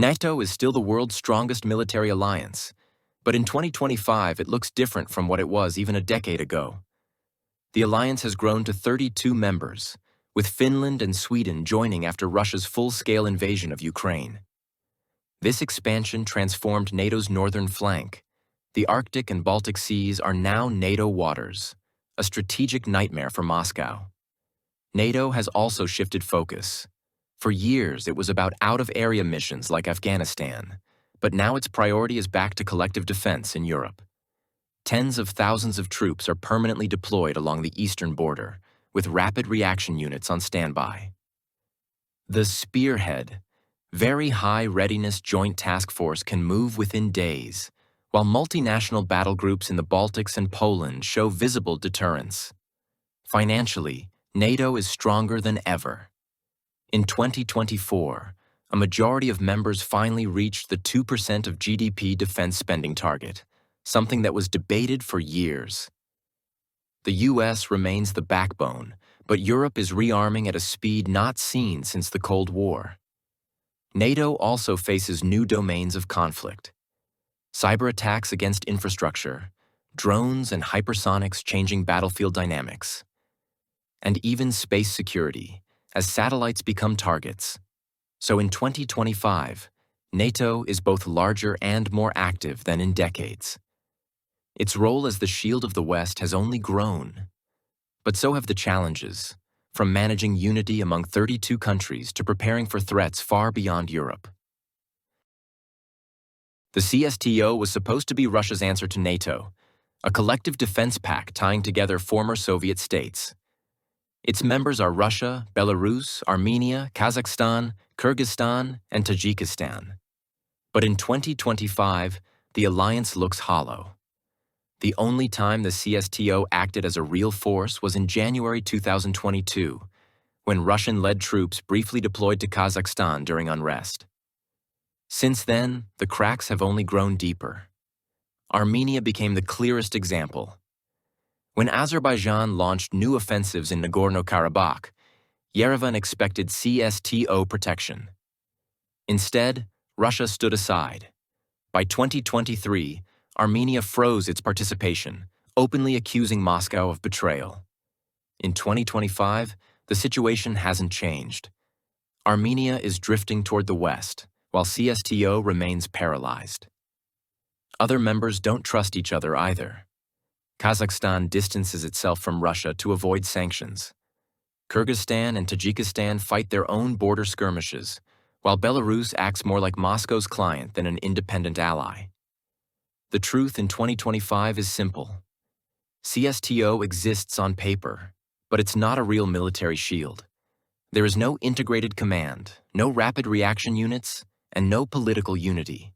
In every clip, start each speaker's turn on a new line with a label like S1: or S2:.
S1: NATO is still the world's strongest military alliance, but in 2025 it looks different from what it was even a decade ago. The alliance has grown to 32 members, with Finland and Sweden joining after Russia's full-scale invasion of Ukraine. This expansion transformed NATO's northern flank. The Arctic and Baltic Seas are now NATO waters, a strategic nightmare for Moscow. NATO has also shifted focus. For years, it was about out-of-area missions like Afghanistan, but now its priority is back to collective defense in Europe. Tens of thousands of troops are permanently deployed along the eastern border, with rapid reaction units on standby. The Spearhead, Very High Readiness Joint Task Force, can move within days, while multinational battle groups in the Baltics and Poland show visible deterrence. Financially, NATO is stronger than ever. In 2024, a majority of members finally reached the 2% of GDP defense spending target, something that was debated for years. The US remains the backbone, but Europe is rearming at a speed not seen since the Cold War. NATO also faces new domains of conflict. Cyber attacks against infrastructure, drones and hypersonics changing battlefield dynamics, and even space security, as satellites become targets. So in 2025, NATO is both larger and more active than in decades. Its role as the shield of the West has only grown. But so have the challenges, from managing unity among 32 countries to preparing for threats far beyond Europe. The CSTO was supposed to be Russia's answer to NATO, a collective defense pact tying together former Soviet states. Its members are Russia, Belarus, Armenia, Kazakhstan, Kyrgyzstan, and Tajikistan. But in 2025, the alliance looks hollow. The only time the CSTO acted as a real force was in January 2022, when Russian-led troops briefly deployed to Kazakhstan during unrest. Since then, the cracks have only grown deeper. Armenia became the clearest example. When Azerbaijan launched new offensives in Nagorno-Karabakh, Yerevan expected CSTO protection. Instead, Russia stood aside. By 2023, Armenia froze its participation, openly accusing Moscow of betrayal. In 2025, the situation hasn't changed. Armenia is drifting toward the West, while CSTO remains paralyzed. Other members don't trust each other either. Kazakhstan distances itself from Russia to avoid sanctions. Kyrgyzstan and Tajikistan fight their own border skirmishes, while Belarus acts more like Moscow's client than an independent ally. The truth in 2025 is simple. CSTO exists on paper, but it's not a real military shield. There is no integrated command, no rapid reaction units, and no political unity.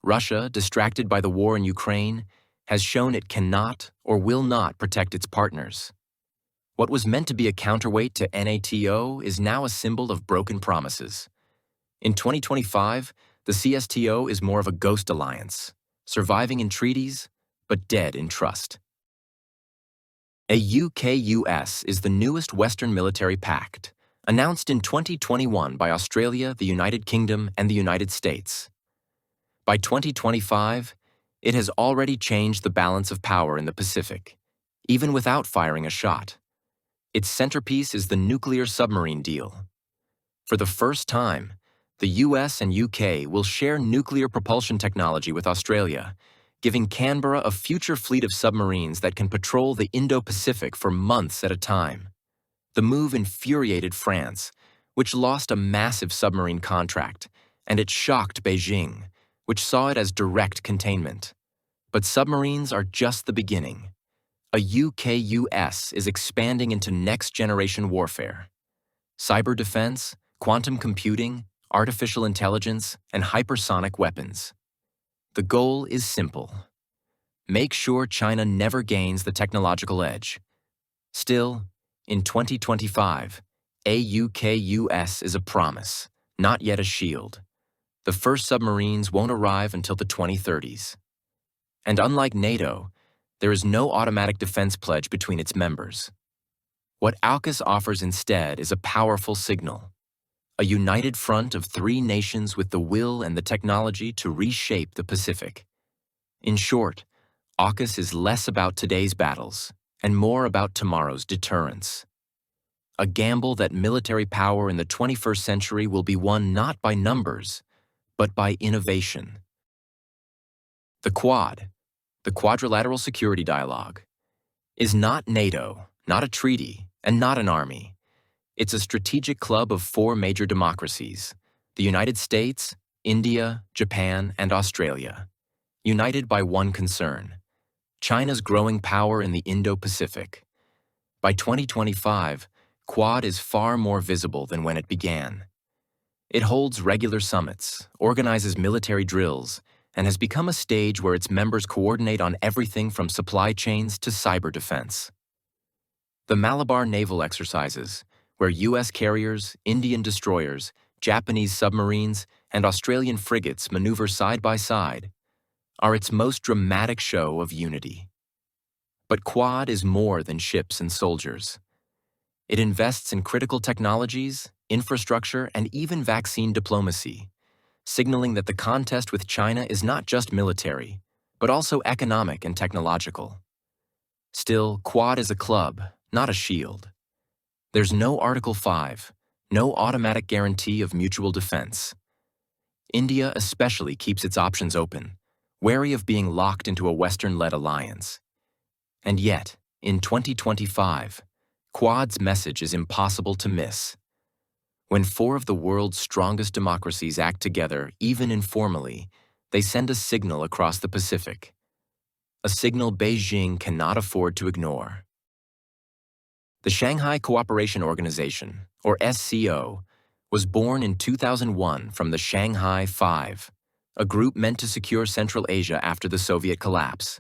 S1: Russia, distracted by the war in Ukraine, has shown it cannot or will not protect its partners. What was meant to be a counterweight to NATO is now a symbol of broken promises. In 2025, the CSTO is more of a ghost alliance, surviving in treaties, but dead in trust. AUKUS is the newest Western military pact, announced in 2021 by Australia, the United Kingdom, and the United States. By 2025, it has already changed the balance of power in the Pacific, even without firing a shot. Its centerpiece is the nuclear submarine deal. For the first time, the US and UK will share nuclear propulsion technology with Australia, giving Canberra a future fleet of submarines that can patrol the Indo-Pacific for months at a time. The move infuriated France, which lost a massive submarine contract, and it shocked Beijing, which saw it as direct containment. But submarines are just the beginning. AUKUS is expanding into next-generation warfare. Cyber defense, quantum computing, artificial intelligence, and hypersonic weapons. The goal is simple. Make sure China never gains the technological edge. Still, in 2025, AUKUS is a promise, not yet a shield. The first submarines won't arrive until the 2030s. And unlike NATO, there is no automatic defense pledge between its members. What AUKUS offers instead is a powerful signal. a united front of three nations with the will and the technology to reshape the Pacific. In short, AUKUS is less about today's battles and more about tomorrow's deterrence. A gamble that military power in the 21st century will be won not by numbers, but by innovation. The Quad, the Quadrilateral Security Dialogue, is not NATO, not a treaty, and not an army. It's a strategic club of four major democracies: the United States, India, Japan, and Australia, united by one concern: China's growing power in the Indo-Pacific. By 2025, Quad is far more visible than when it began. It holds regular summits, organizes military drills, and has become a stage where its members coordinate on everything from supply chains to cyber defense. The Malabar naval exercises, where U.S. carriers, Indian destroyers, Japanese submarines, and Australian frigates maneuver side by side, are its most dramatic show of unity. But Quad is more than ships and soldiers. It invests in critical technologies, infrastructure, and even vaccine diplomacy, signaling that the contest with China is not just military, but also economic and technological. Still, Quad is a club, not a shield. There's no Article 5, no automatic guarantee of mutual defense. India especially keeps its options open, wary of being locked into a Western-led alliance. And yet, in 2025, Quad's message is impossible to miss. When four of the world's strongest democracies act together, even informally, they send a signal across the Pacific. A signal Beijing cannot afford to ignore. The Shanghai Cooperation Organization, or SCO, was born in 2001 from the Shanghai Five, a group meant to secure Central Asia after the Soviet collapse.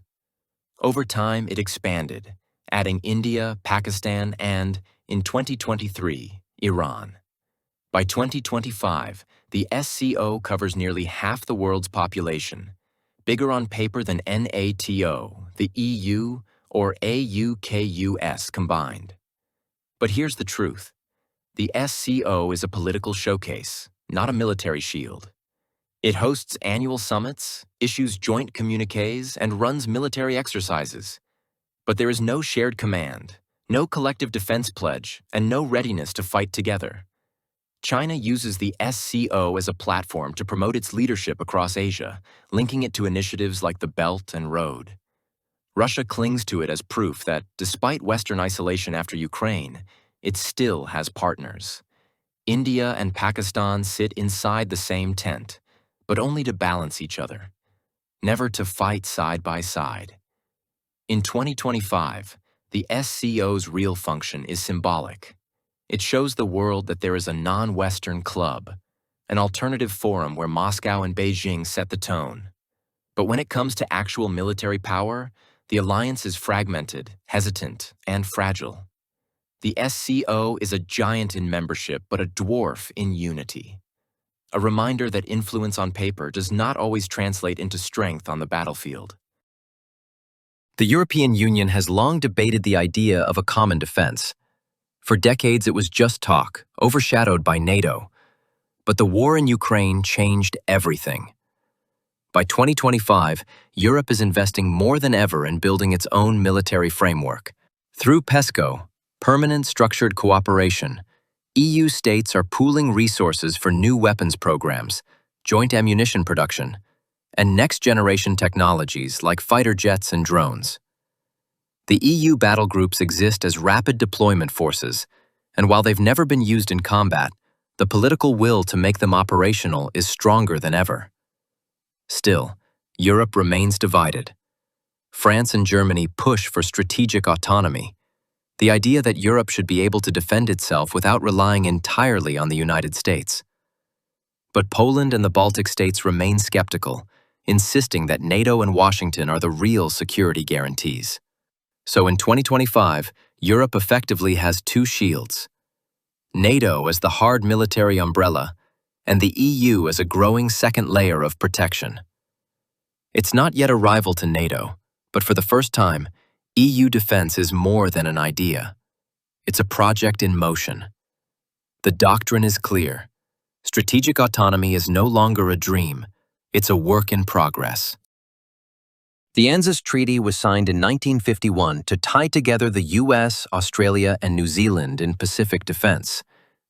S1: Over time, it expanded, adding India, Pakistan, and, in 2023, Iran. By 2025, the SCO covers nearly half the world's population, bigger on paper than NATO, the EU, or AUKUS combined. But here's the truth. The SCO is a political showcase, not a military shield. It hosts annual summits, issues joint communiques, and runs military exercises. But there is no shared command, no collective defense pledge, and no readiness to fight together. China uses the SCO as a platform to promote its leadership across Asia, linking it to initiatives like the Belt and Road. Russia clings to it as proof that, despite Western isolation after Ukraine, it still has partners. India and Pakistan sit inside the same tent, but only to balance each other, never to fight side by side. In 2025, the SCO's real function is symbolic. It shows the world that there is a non-Western club, an alternative forum where Moscow and Beijing set the tone. But when it comes to actual military power, the alliance is fragmented, hesitant, and fragile. The SCO is a giant in membership, but a dwarf in unity. A reminder that influence on paper does not always translate into strength on the battlefield. The European Union has long debated the idea of a common defense. For decades, it was just talk, overshadowed by NATO. But the war in Ukraine changed everything. By 2025, Europe is investing more than ever in building its own military framework. Through PESCO, Permanent Structured Cooperation, EU states are pooling resources for new weapons programs, joint ammunition production, and next-generation technologies like fighter jets and drones. The EU battle groups exist as rapid deployment forces, and while they've never been used in combat, the political will to make them operational is stronger than ever. Still, Europe remains divided. France and Germany push for strategic autonomy, the idea that Europe should be able to defend itself without relying entirely on the United States. But Poland and the Baltic states remain skeptical, insisting that NATO and Washington are the real security guarantees. So in 2025, Europe effectively has two shields: NATO as the hard military umbrella, and the EU as a growing second layer of protection. It's not yet a rival to NATO, but for the first time, EU defense is more than an idea. It's a project in motion. The doctrine is clear. Strategic autonomy is no longer a dream. It's a work in progress. The ANZUS Treaty was signed in 1951 to tie together the US, Australia, and New Zealand in Pacific defense.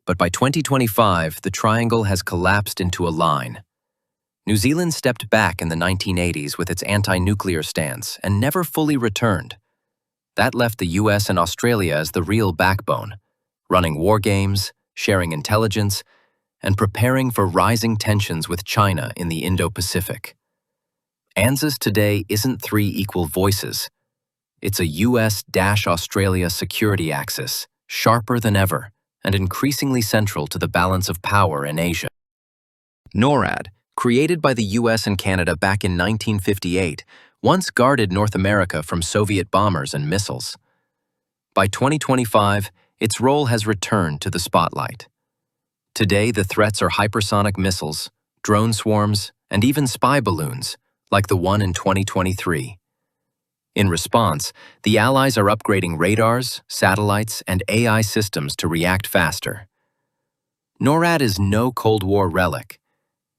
S1: But by 2025, the triangle has collapsed into a line. New Zealand stepped back in the 1980s with its anti-nuclear stance and never fully returned. That left the US and Australia as the real backbone, running war games, sharing intelligence, and preparing for rising tensions with China in the Indo-Pacific. ANZUS today isn't three equal voices. It's a US-Australia security axis, sharper than ever, and increasingly central to the balance of power in Asia. NORAD, created by the US and Canada back in 1958, once guarded North America from Soviet bombers and missiles. By 2025, its role has returned to the spotlight. Today, the threats are hypersonic missiles, drone swarms, and even spy balloons, like the one in 2023. In response, the Allies are upgrading radars, satellites, and AI systems to react faster. NORAD is no Cold War relic.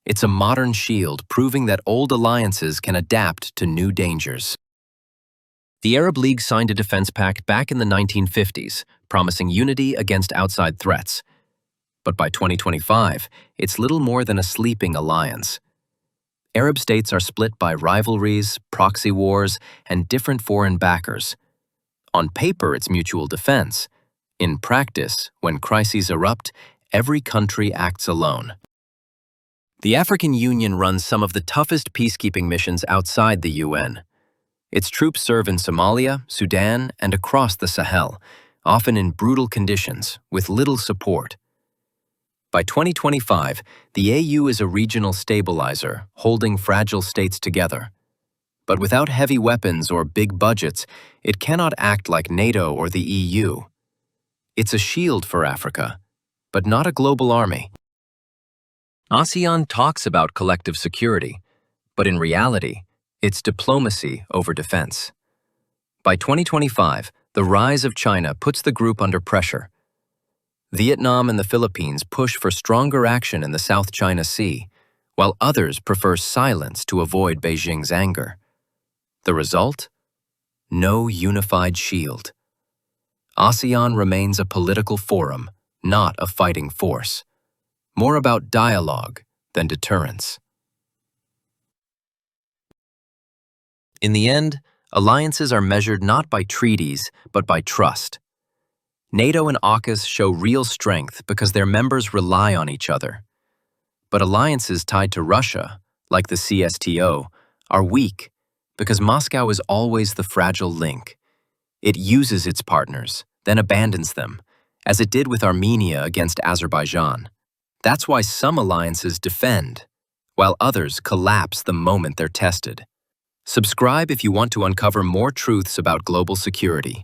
S1: It's a modern shield proving that old alliances can adapt to new dangers. The Arab League signed a defense pact back in the 1950s, promising unity against outside threats. But by 2025, it's little more than a sleeping alliance. Arab states are split by rivalries, proxy wars, and different foreign backers. On paper, it's mutual defense. In practice, when crises erupt, every country acts alone. The African Union runs some of the toughest peacekeeping missions outside the UN. Its troops serve in Somalia, Sudan, and across the Sahel, often in brutal conditions, with little support. By 2025, the AU is a regional stabilizer, holding fragile states together. But without heavy weapons or big budgets, it cannot act like NATO or the EU. It's a shield for Africa, but not a global army. ASEAN talks about collective security, but in reality, it's diplomacy over defense. By 2025, the rise of China puts the group under pressure. Vietnam and the Philippines push for stronger action in the South China Sea, while others prefer silence to avoid Beijing's anger. The result? No unified shield. ASEAN remains a political forum, not a fighting force. More about dialogue than deterrence. In the end, alliances are measured not by treaties, but by trust. NATO and AUKUS show real strength because their members rely on each other. But alliances tied to Russia, like the CSTO, are weak because Moscow is always the fragile link. It uses its partners, then abandons them, as it did with Armenia against Azerbaijan. That's why some alliances defend, while others collapse the moment they're tested. Subscribe if you want to uncover more truths about global security.